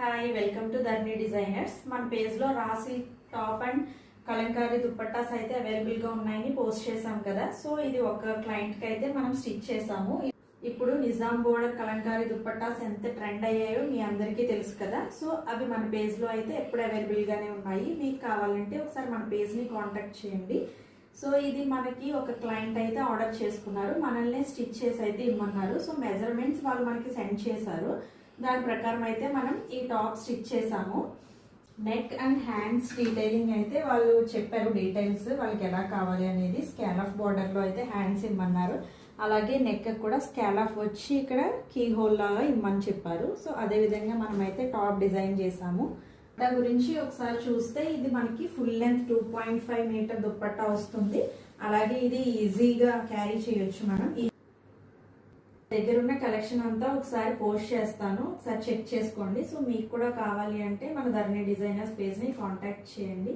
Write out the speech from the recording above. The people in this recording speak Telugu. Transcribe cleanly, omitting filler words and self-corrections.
Hi welcome to Dharni designers. మన పేజ్ లో రాసి టాప్ అండ్ కలంకారీ దుప్పట్టాస్ అయితే అవైలబుల్ గా ఉన్నాయని పోస్ట్ చేసాం కదా. సో ఇది ఒక క్లయింట్ కి అయితే మనం స్టిచ్ చేసాము. ఇప్పుడు నిజాం బోర్డర్ కలంకారీ దుప్పట్టాస్ ఎంత ట్రెండ్ అయ్యాయో మీ అందరికీ తెలుసు కదా. సో అవి మన పేజ్ లో అయితే ఎప్పుడు అవైలబుల్ గానే ఉన్నాయి. మీకు కావాలంటే ఒకసారి మన పేజ్ ని కాంటాక్ట్ చేయండి. సో ఇది మనకి ఒక క్లయింట్ అయితే ఆర్డర్ చేసుకున్నారు, మనల్ని స్టిచ్ చేసి అయితే ఇమ్మన్నారు. సో మెజర్మెంట్స్ వాళ్ళు మనకి సెండ్ చేశారు, దాని ప్రకారం అయితే మనం ఈ టాప్ స్టిచ్ చేసాము. నెక్ అండ్ హ్యాండ్స్ డీటెయిలింగ్ అయితే వాళ్ళు చెప్పారు, డీటెయిల్స్ వాళ్ళకి ఎలా కావాలి అనేది. స్కాలఫ్ బార్డర్ లో అయితే హ్యాండ్స్ ఇమ్మన్నారు, అలాగే నెక్ కూడా స్కాలఫ్ వచ్చి ఇక్కడ కీ హోల్ లాగా ఇమ్మని చెప్పారు. సో అదే విధంగా మనం అయితే టాప్ డిజైన్ చేసాము. దాని గురించి ఒకసారి చూస్తే ఇది మనకి ఫుల్ లెంత్ 2.5 మీటర్ దుప్పట్టా వస్తుంది. అలాగే ఇది ఈజీగా క్యారీ చేయొచ్చు. మనం దగ్గర ఉన్న కలెక్షన్ అంతా ఒకసారి పోస్ట్ చేస్తాను, ఒకసారి చెక్ చేసుకోండి. సో మీకు కూడా కావాలి అంటే మన ధర్ని డిజైనర్స్ పేజ్ ని కాంటాక్ట్ చేయండి.